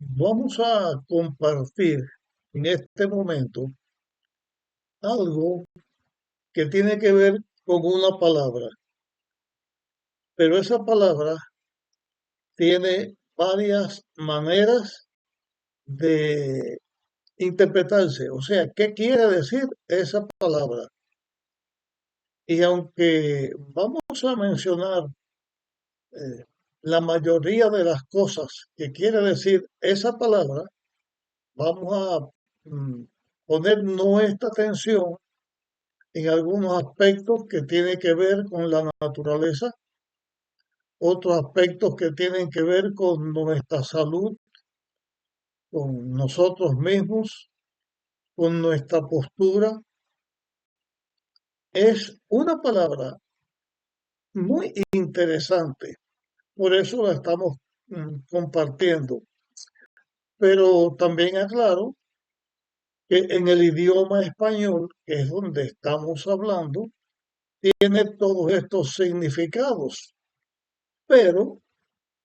Vamos a compartir en este momento algo que tiene que ver con una palabra, pero esa palabra tiene varias maneras de interpretarse. O sea, ¿qué quiere decir esa palabra? Y aunque vamos a mencionar eh, la mayoría de las cosas que quiere decir esa palabra, vamos a poner nuestra atención en algunos aspectos que tienen que ver con la naturaleza, otros aspectos que tienen que ver con nuestra salud, con nosotros mismos, con nuestra postura. Es una palabra muy interesante, por eso la estamos compartiendo. Pero también aclaro que en el idioma español, que es donde estamos hablando, tiene todos estos significados, pero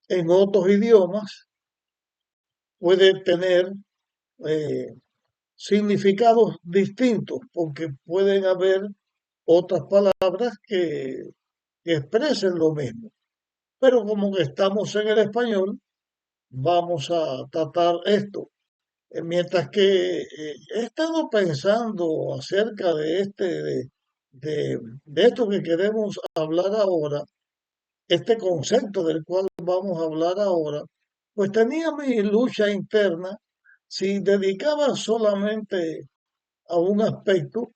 en otros idiomas puede tener eh, significados distintos, porque pueden haber otras palabras que expresen lo mismo. Pero como que estamos en el español, vamos a tratar esto. Mientras que he estado pensando acerca de de esto que queremos hablar ahora, este concepto del cual vamos a hablar ahora, pues tenía mi lucha interna si dedicaba solamente a un aspecto,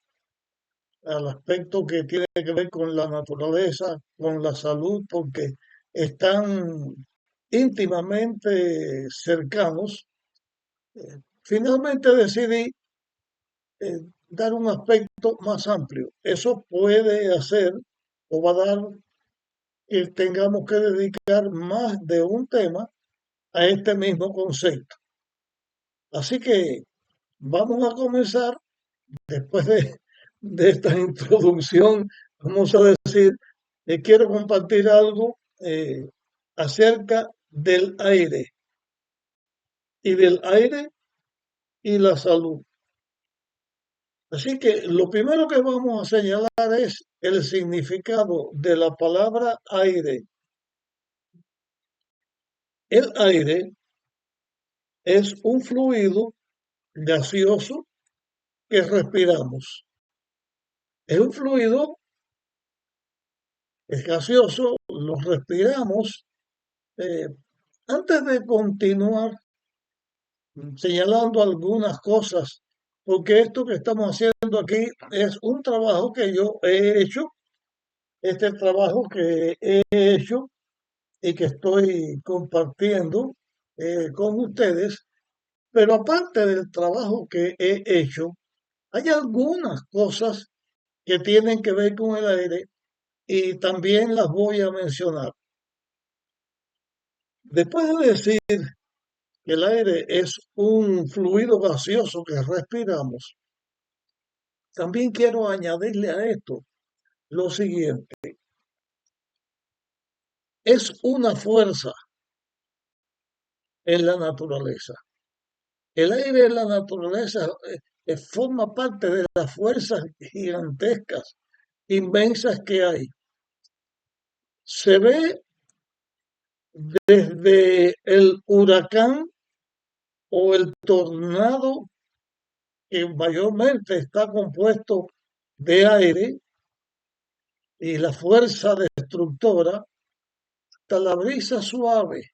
al aspecto que tiene que ver con la naturaleza, con la salud, porque están íntimamente cercanos. Finalmente decidí dar un aspecto más amplio. Eso puede hacer o va a dar que tengamos que dedicar más de un tema a este mismo concepto. Así que vamos a comenzar después de esta introducción. Vamos a decir que quiero compartir algo acerca del aire y del aire y la salud. Así que lo primero que vamos a señalar es el significado de la palabra aire. El aire es un fluido gaseoso que respiramos. Es un fluido, es gaseoso, lo respiramos. Eh, Antes de continuar señalando algunas cosas, porque esto que estamos haciendo aquí es un trabajo que yo he hecho, este trabajo que he hecho y que estoy compartiendo con ustedes, pero aparte del trabajo que he hecho, hay algunas cosas que tienen que ver con el aire y también las voy a mencionar. Después de decir que el aire es un fluido gaseoso que respiramos, también quiero añadirle a esto lo siguiente. Es una fuerza en la naturaleza. El aire en la naturaleza forma parte de las fuerzas gigantescas, inmensas que hay. Se ve desde el huracán o el tornado, que mayormente está compuesto de aire y la fuerza destructora, hasta la brisa suave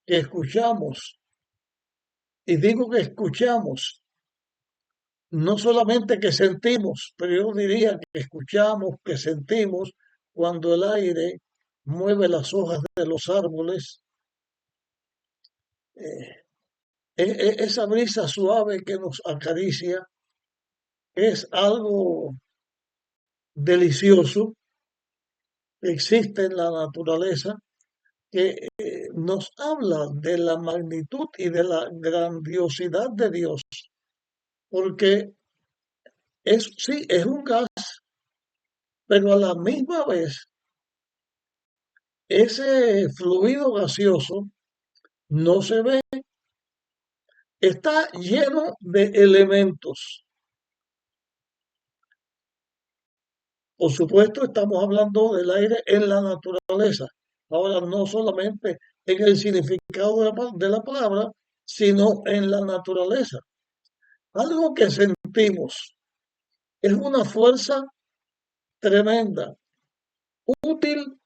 que escuchamos. Y digo que escuchamos, no solamente que sentimos, pero yo diría que escuchamos, que sentimos cuando el aire mueve las hojas de los árboles, eh, esa brisa suave que nos acaricia es algo delicioso que existe en la naturaleza, que nos habla de la magnitud y de la grandiosidad de Dios, porque sí, es un gas, pero a la misma vez ese fluido gaseoso no se ve, está lleno de elementos. Por supuesto, estamos hablando del aire en la naturaleza. Ahora, no solamente en el significado de la palabra, sino en la naturaleza. Algo que sentimos es una fuerza tremenda, útil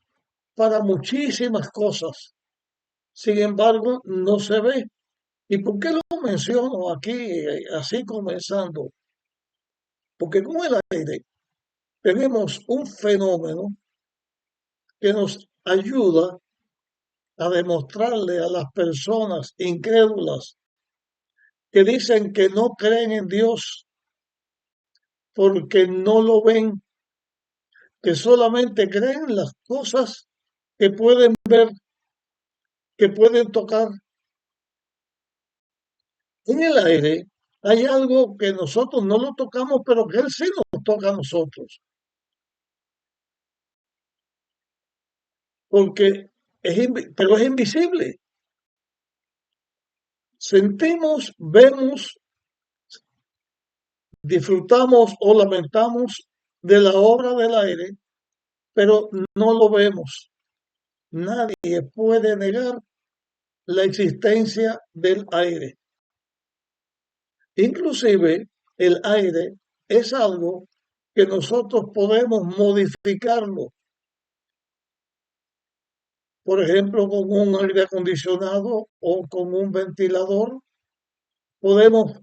para muchísimas cosas. Sin embargo, no se ve. ¿Y por qué lo menciono aquí, así comenzando? Porque con el aire tenemos un fenómeno que nos ayuda a demostrarle a las personas incrédulas que dicen que no creen en Dios porque no lo ven, que solamente creen las cosas que pueden ver, que pueden tocar. En el aire hay algo que nosotros no lo tocamos, pero que Él sí nos toca a nosotros, porque pero es invisible. Sentimos, vemos, disfrutamos o lamentamos de la obra del aire, pero no lo vemos. Nadie puede negar la existencia del aire. Inclusive el aire es algo que nosotros podemos modificarlo. Por ejemplo, con un aire acondicionado o con un ventilador, podemos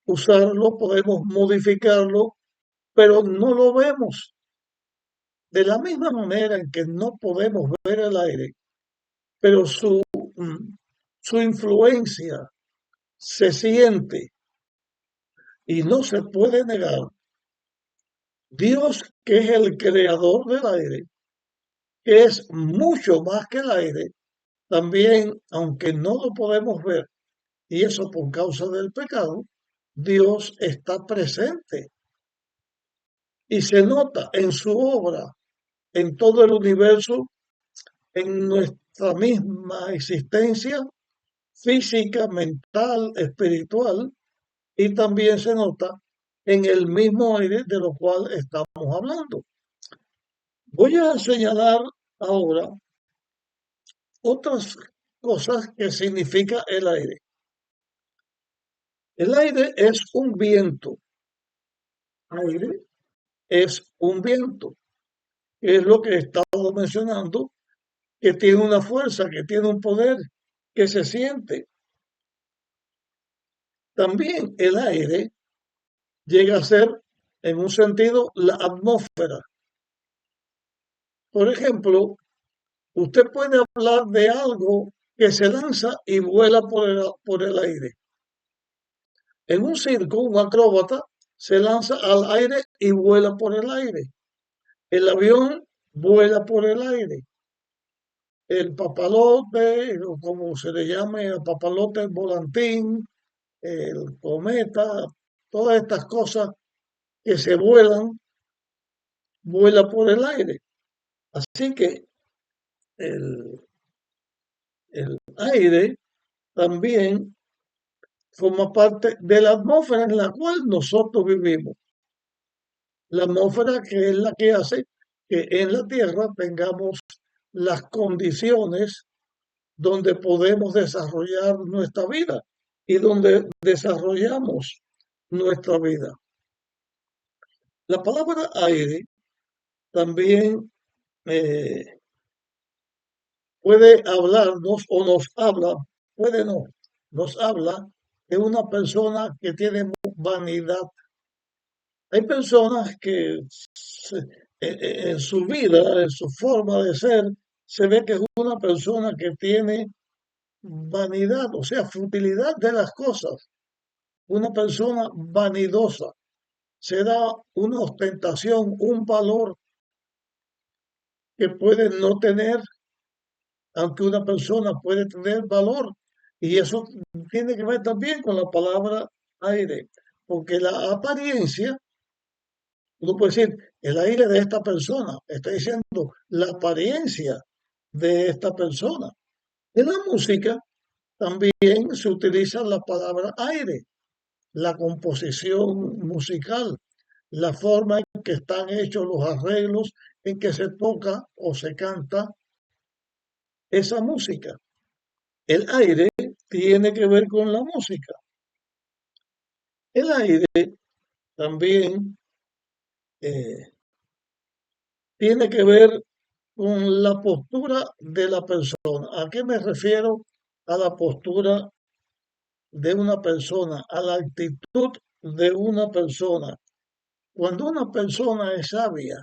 usarlo, podemos modificarlo, pero no lo vemos. De la misma manera en que no podemos ver el aire, pero su influencia se siente y no se puede negar. Dios, que es el creador del aire, que es mucho más que el aire, también, aunque no lo podemos ver, y eso por causa del pecado, Dios está presente y se nota en su obra, en todo el universo, en nuestra misma existencia física, mental, espiritual, y también se nota en el mismo aire de lo cual estamos hablando. Voy a señalar ahora otras cosas que significa el aire. El aire es un viento. Aire es un viento, que es lo que he estado mencionando, que tiene una fuerza, que tiene un poder, que se siente. También el aire llega a ser, en un sentido, la atmósfera. Por ejemplo, usted puede hablar de algo que se lanza y vuela por el aire. En un circo, un acróbata se lanza al aire y vuela por el aire. El avión vuela por el aire. El papalote, o como se le llame, el papalote, el volantín, el cometa, todas estas cosas que se vuelan, vuela por el aire. Así que el, el aire también forma parte de la atmósfera en la cual nosotros vivimos. La atmósfera que es la que hace que en la Tierra tengamos las condiciones donde podemos desarrollar nuestra vida y donde desarrollamos nuestra vida. La palabra aire también puede hablarnos o nos habla, puede no, nos habla de una persona que tiene vanidad. Hay personas que en su vida, en su forma de ser, se ve que es una persona que tiene vanidad, o sea, futilidad de las cosas. Una persona vanidosa se da una ostentación, un valor que puede no tener, aunque una persona puede tener valor. Y eso tiene que ver también con la palabra aire, porque la apariencia, uno puede decir, el aire de esta persona, está diciendo la apariencia de esta persona. En la música También se utiliza la palabra aire, la composición musical, la forma en que están hechos los arreglos en que se toca o se canta esa música. El aire tiene que ver con la música. El aire también eh, tiene que ver con la postura de la persona. ¿A qué me refiero? A la postura de una persona, a la actitud de una persona. Cuando una persona es sabia,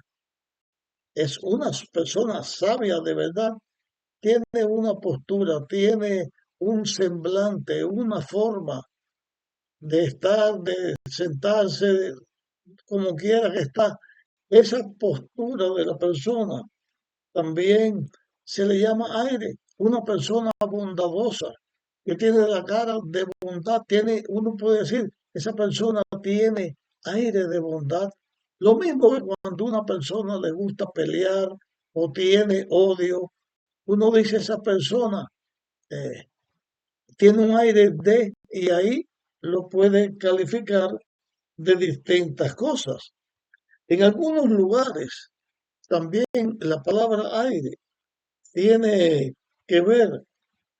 es una persona sabia de verdad, tiene una postura, tiene un semblante, una forma de estar, de sentarse, como quiera que está. Esa postura de la persona también se le llama aire. Una persona bondadosa que tiene la cara de bondad, tiene, uno puede decir, esa persona tiene aire de bondad. Lo mismo que cuando una persona le gusta pelear o tiene odio, uno dice esa persona eh, tiene un aire de, y ahí lo puede calificar de distintas cosas. En algunos lugares también la palabra aire tiene que ver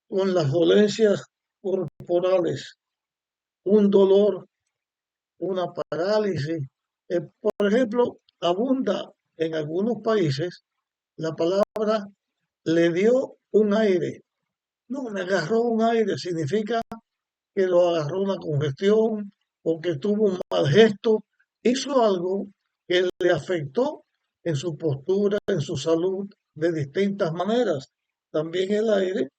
con las dolencias corporales, un dolor, una parálisis. Por ejemplo, abunda en algunos países la palabra le dio un aire. No, me agarró un aire, significa que lo agarró una congestión o que tuvo un mal gesto, hizo algo que le afectó en su postura, en su salud, de distintas maneras. También el aire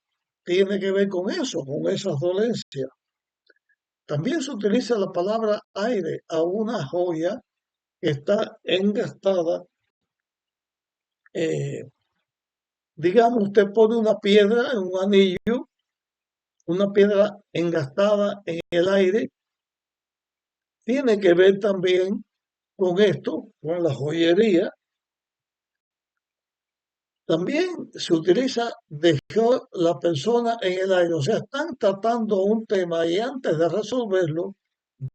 tiene que ver con eso, con esas dolencias. También se utiliza la palabra aire a una joya que está engastada. eh, digamos, usted pone una piedra en un anillo, una piedra engastada en el aire, tiene que ver también con esto, con la joyería. También se utiliza dejó la persona en el aire, o sea, están tratando un tema y antes de resolverlo,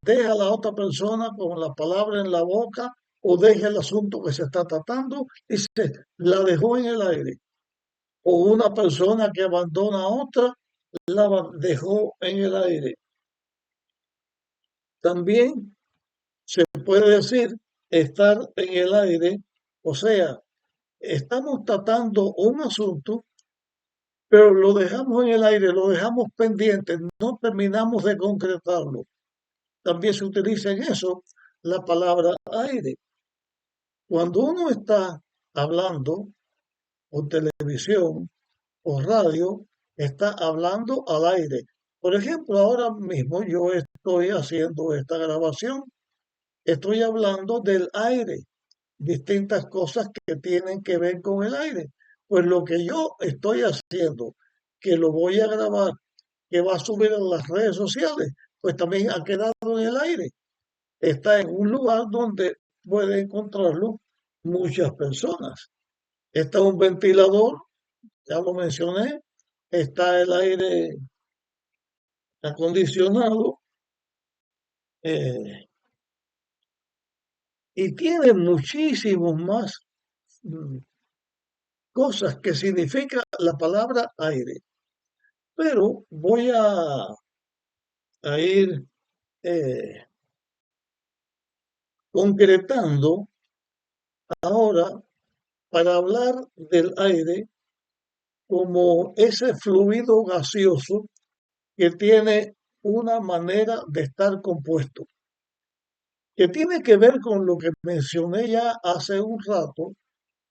deja a la otra persona con la palabra en la boca o deja el asunto que se está tratando y se la dejó en el aire. O una persona que abandona a otra la dejó en el aire. También se puede decir estar en el aire, o sea, estamos tratando un asunto, pero lo dejamos en el aire, lo dejamos pendiente, no terminamos de concretarlo. También se utiliza en eso la palabra aire. Cuando uno está hablando por televisión o radio, está hablando al aire. Por ejemplo, ahora mismo yo estoy haciendo esta grabación, estoy hablando del aire, distintas cosas que tienen que ver con el aire. Pues lo que yo estoy haciendo, que lo voy a grabar, que va a subir en las redes sociales, pues también ha quedado en el aire. Está en un lugar donde puede encontrarlo muchas personas. Está un ventilador, ya lo mencioné, está el aire acondicionado eh, y tiene muchísimos más mm, cosas que significa la palabra aire. Pero voy a ir eh, concretando ahora para hablar del aire como ese fluido gaseoso que tiene una manera de estar compuesto, que tiene que ver con lo que mencioné ya hace un rato,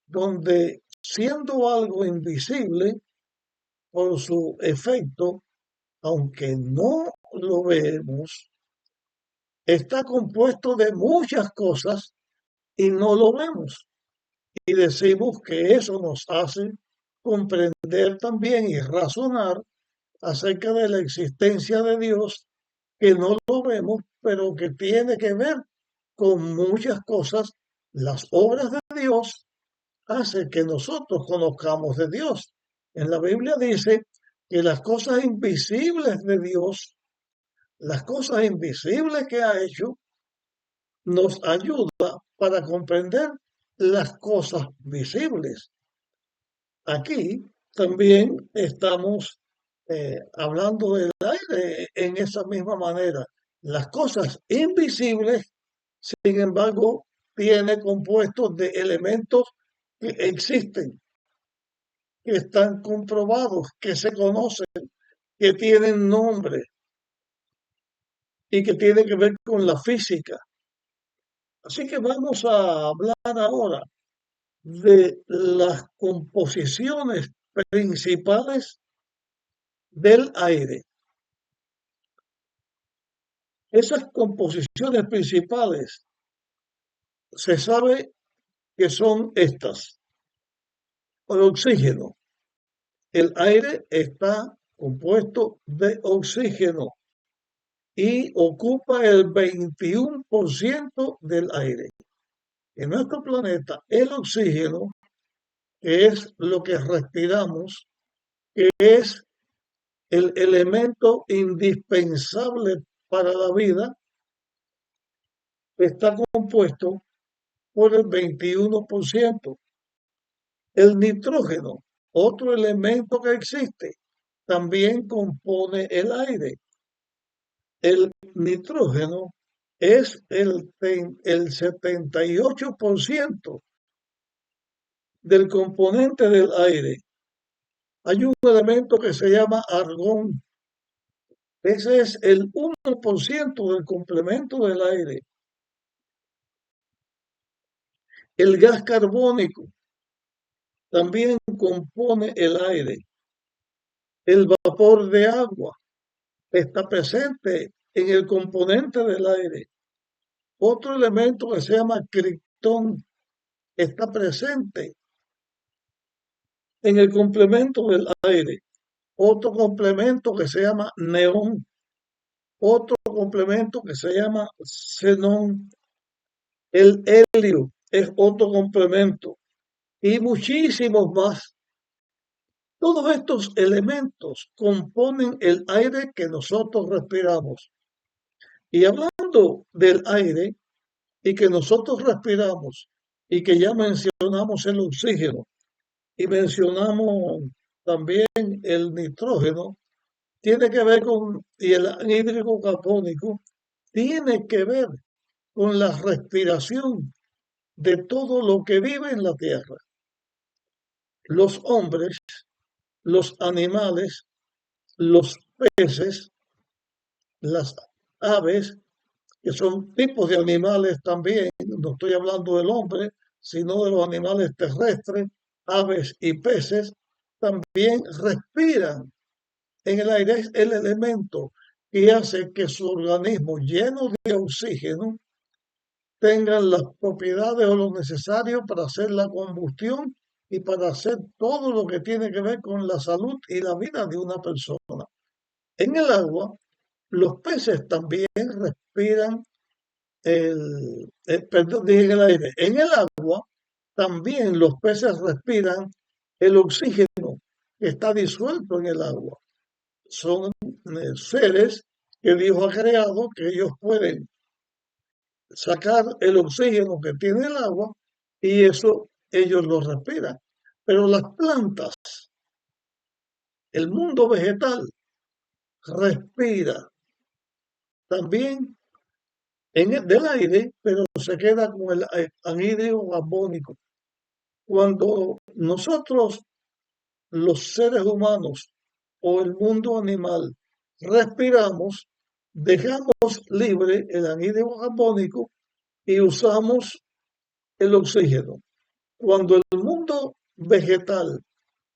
donde siendo algo invisible por su efecto, aunque no lo vemos, está compuesto de muchas cosas y no lo vemos. Y decimos que eso nos hace comprender también y razonar acerca de la existencia de Dios, que no lo vemos, pero que tiene que ver con muchas cosas. Las obras de Dios hacen que nosotros conozcamos de Dios. En la Biblia dice que las cosas invisibles de Dios, las cosas invisibles que ha hecho, nos ayuda para comprender las cosas visibles. Aquí también estamos hablando del aire en esa misma manera. Las cosas invisibles, sin embargo, tiene compuestos de elementos que existen, que están comprobados, que se conocen, que tienen nombre y que tienen que ver con la física. Así que vamos a hablar ahora de las composiciones principales del aire. Esas composiciones principales se sabe que son estas. El oxígeno. El aire está compuesto de oxígeno y ocupa el 21% del aire. En nuestro planeta, el oxígeno, que es lo que respiramos, que es el elemento indispensable para la vida, está compuesto por el 21%. El nitrógeno, otro elemento que existe, también compone el aire. El nitrógeno es el 78% del componente del aire. Hay un elemento que se llama argón. Ese es el 1% del complemento del aire. El gas carbónico también compone el aire. El vapor de agua está presente en el componente del aire. Otro elemento que se llama criptón está presente en el complemento del aire. Otro complemento que se llama neón. Otro complemento que se llama xenón. El helio es otro complemento. Y muchísimos más. Todos estos elementos componen el aire que nosotros respiramos. Y hablando del aire y que nosotros respiramos y que ya mencionamos el oxígeno y mencionamos también el nitrógeno, tiene que ver con, y el anhídrico carbónico, tiene que ver con la respiración de todo lo que vive en la Tierra. Los hombres, los animales, los peces, las aves, que son tipos de animales también, no estoy hablando del hombre, sino de los animales terrestres, aves y peces, también respiran en el aire. Es el elemento que hace que su organismo lleno de oxígeno tengan las propiedades o lo necesario para hacer la combustión y para hacer todo lo que tiene que ver con la salud y la vida de una persona. En el agua, los peces también respiran perdón, dije en el aire. En el agua también los peces respiran el oxígeno que está disuelto en el agua. Son seres que Dios ha creado, que ellos pueden sacar el oxígeno que tiene el agua y eso ellos lo respiran. Pero las plantas, el mundo vegetal, respira también del aire, pero se queda con el anhídrico carbónico. Cuando nosotros, los seres humanos o el mundo animal, respiramos, dejamos libre el anhídrico carbónico y usamos el oxígeno. Cuando el mundo vegetal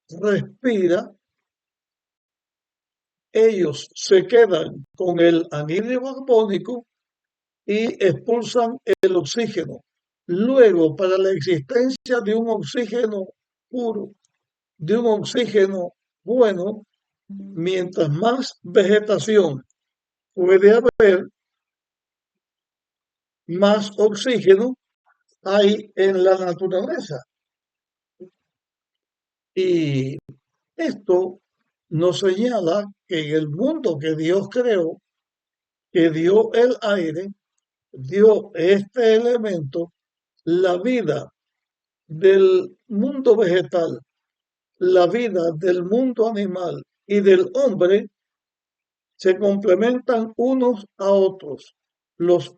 respira, ellos se quedan con el anhídrico carbónico y expulsan el oxígeno. Luego, para la existencia de un oxígeno puro, de un oxígeno bueno, mientras más vegetación puede haber, más oxígeno hay en la naturaleza. Y esto nos señala que en el mundo que Dios creó, que dio el aire, dio este elemento, la vida del mundo vegetal, la vida del mundo animal y del hombre se complementan unos a otros. Los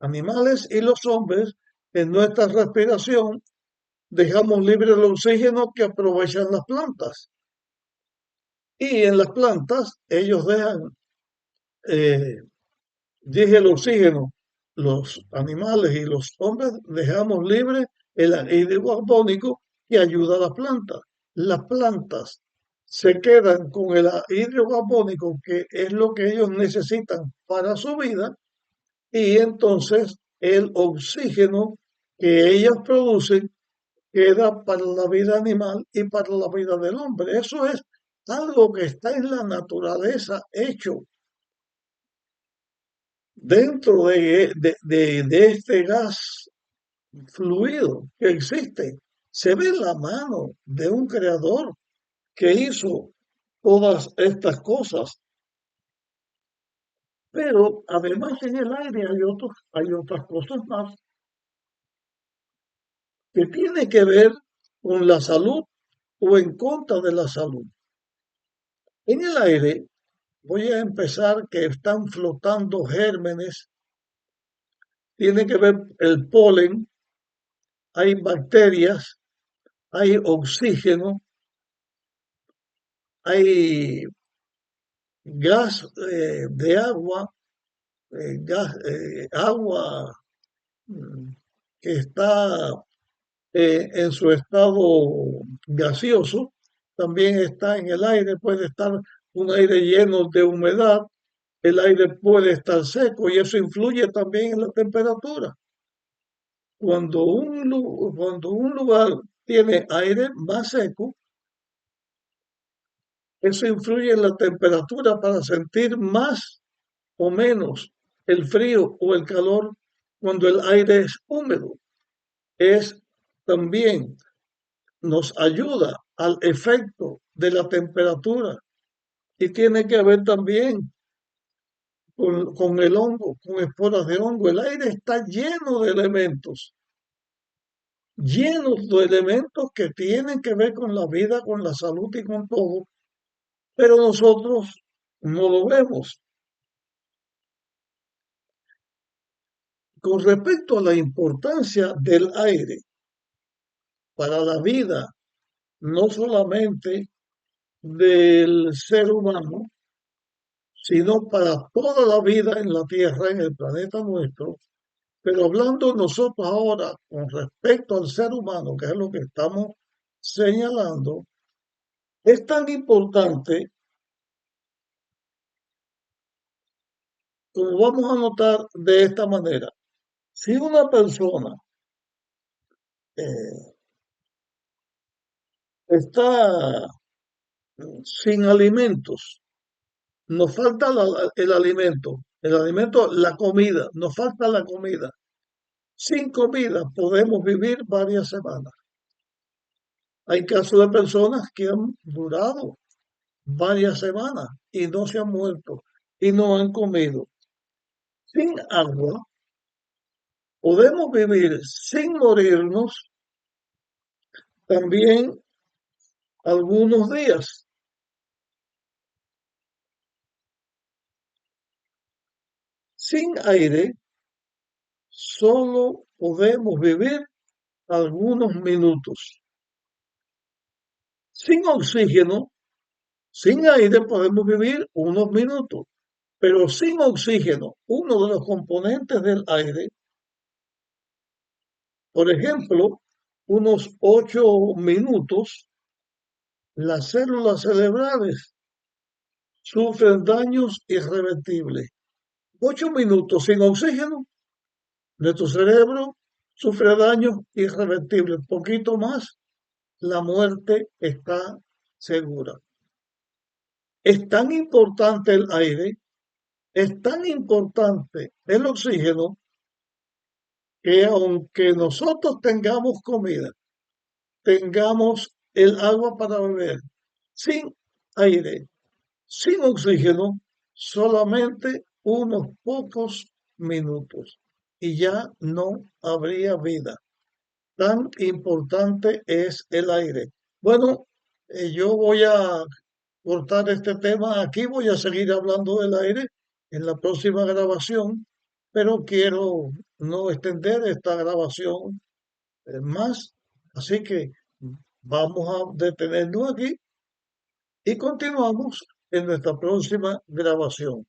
animales y los hombres en nuestra respiración dejamos libre el oxígeno que aprovechan las plantas. Y en las plantas ellos dejan, eh, dije el oxígeno, los animales y los hombres dejamos libre el anhídrido carbónico que ayuda a las plantas. Las plantas se quedan con el anhídrido carbónico, que es lo que ellos necesitan para su vida, y entonces el oxígeno que ellas producen queda para la vida animal y para la vida del hombre. Eso es algo que está en la naturaleza hecho dentro de este gas fluido que existe. Se ve la mano de un creador que hizo todas estas cosas. Pero además en el aire hay otras cosas más que tienen que ver con la salud o en contra de la salud. En el aire voy a empezar que están flotando gérmenes, tiene que ver el polen, hay bacterias, hay oxígeno, hay gas de agua, agua mm, que está en su estado gaseoso, también está en el aire, puede estar un aire lleno de humedad, el aire puede estar seco y eso influye también en la temperatura. Cuando un lugar tiene aire más seco, eso influye en la temperatura para sentir más o menos el frío o el calor cuando el aire es húmedo. Es también nos ayuda al efecto de la temperatura y tiene que ver también con el hongo, con esporas de hongo. El aire está llenos de elementos que tienen que ver con la vida, con la salud y con todo, pero nosotros no lo vemos. Con respecto a la importancia del aire para la vida, no solamente del ser humano, sino para toda la vida en la Tierra, en el planeta nuestro. Pero hablando nosotros ahora con respecto al ser humano, que es lo que estamos señalando, es tan importante como vamos a notar de esta manera. Si una persona eh, está sin alimentos, nos falta el alimento, la comida, nos falta la comida. Sin comida podemos vivir varias semanas. Hay casos de personas que han durado varias semanas y no se han muerto y no han comido. Sin agua podemos vivir sin morirnos también algunos días. Sin aire solo podemos vivir algunos minutos. Sin oxígeno, sin aire podemos vivir unos minutos, pero sin oxígeno, uno de los componentes del aire, por ejemplo, unos 8 minutos, las células cerebrales sufren daños irreversibles. 8 minutos sin oxígeno, nuestro cerebro sufre daños irreversibles. Poquito más, la muerte está segura. Es tan importante el aire, es tan importante el oxígeno, que aunque nosotros tengamos comida, tengamos el agua para beber, sin aire sin oxígeno solamente unos pocos minutos y ya no habría vida. Tan importante es el aire. Bueno, yo voy a cortar este tema aquí, voy a seguir hablando del aire en la próxima grabación, pero quiero no extender esta grabación más, así que vamos a detenernos aquí y continuamos en nuestra próxima grabación.